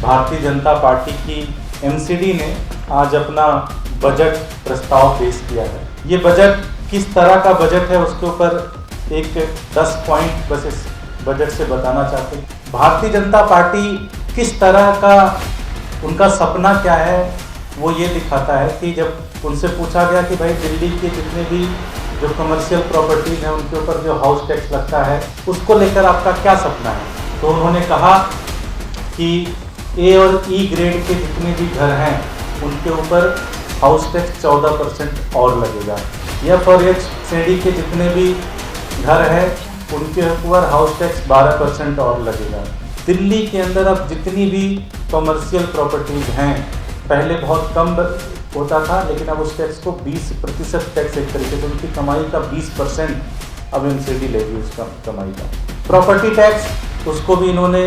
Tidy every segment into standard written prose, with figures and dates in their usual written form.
Bharatiya Janata party की MCD ने आज अपना बजट प्रस्ताव पेश किया है। ये बजट किस तरह का बजट है उसके ऊपर एक 10 पॉइंट बस इस बजट से बताना चाहते हैं। भारतीय जनता पार्टी किस तरह का, उनका सपना क्या है, वो ये दिखाता है कि जब उनसे पूछा गया कि भाई दिल्ली के जितने भी जो कमर्शियल प्रॉपर्टीज हैं उनके ऊपर जो हाउस टैक्स लगता है उसको लेकर आपका क्या सपना है, तो उन्होंने कहा कि ए और ई ग्रेड के जितने भी घर हैं उनके ऊपर हाउस टैक्स 14% और लगेगा। एफ और एच श्रेणी के जितने भी घर हैं उनके ऊपर हाउस टैक्स 12% और लगेगा। दिल्ली के अंदर अब जितनी भी कमर्शियल प्रॉपर्टीज हैं, पहले बहुत कम होता था लेकिन अब उस टैक्स को 20% टैक्स एक तरीके से उनकी कमाई का 20% अब एमसीडी लेगी उसका कमाई का। प्रॉपर्टी टैक्स उसको भी इन्होंने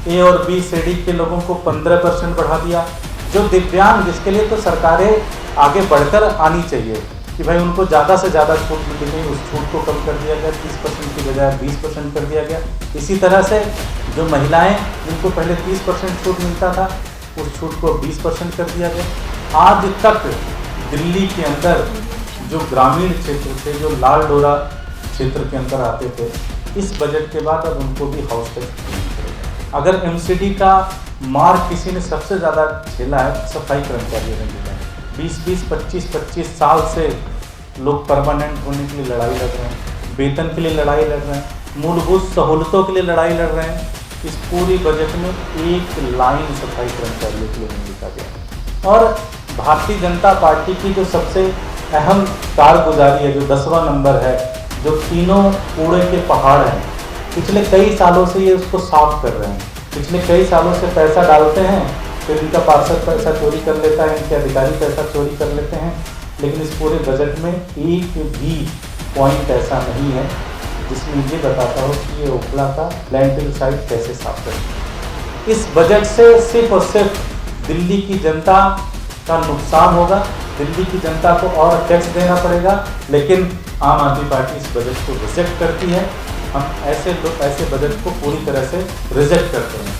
ए और बी श्रेणी के लोगों को 15% बढ़ा दिया। जो दिव्यांग, जिसके लिए तो सरकारें आगे बढ़कर आनी चाहिए कि भाई उनको ज़्यादा से ज़्यादा छूट मिलती थी, उस छूट को कम कर दिया गया, 30% की बजाय 20% कर दिया गया। इसी तरह से जो महिलाएं जिनको पहले 30% छूट मिलता था उस छूट को 20% कर दिया गया। आज तक दिल्ली के अंदर जो ग्रामीण क्षेत्र थे, जो लाल डोरा क्षेत्र के अंदर आते थे, इस बजट के बाद अब उनको भी हाउस टैक्स देना पड़ेगा। अगर एमसीडी का मार किसी ने सबसे ज़्यादा झेला है सफाई कर्मचारियों ने झेला है। 20-25 साल से लोग परमानेंट होने के लिए लड़ाई लड़ रहे हैं, वेतन के लिए लड़ाई लड़ रहे हैं, मूलभूत सहूलतों के लिए लड़ाई लड़ रहे हैं। इस पूरी बजट में एक लाइन सफाई कर्मचारियों के लिए नहीं लिखा गया। और भारतीय जनता पार्टी की जो सबसे अहम कारगुजारी है, जो 10वां नंबर है, जो तीनों कूड़े के पहाड़ हैं, पिछले कई सालों से ये उसको साफ कर रहे हैं। पिछले कई सालों से पैसा डालते हैं, फिर इनका पार्षद पैसा चोरी कर लेता है, इनके अधिकारी पैसा चोरी कर लेते हैं, लेकिन इस पूरे बजट में एक भी पॉइंट ऐसा नहीं है जिसमें ये बताता हो कि ये ओखला का लैंडफिल साइट कैसे साफ करें। इस बजट से सिर्फ और सिर्फ दिल्ली की जनता का नुकसान होगा, दिल्ली की जनता को और टैक्स देना पड़ेगा, लेकिन आम आदमी पार्टी इस बजट को रिजेक्ट करती है। हम ऐसे बजट को पूरी तरह से रिजेक्ट करते हैं।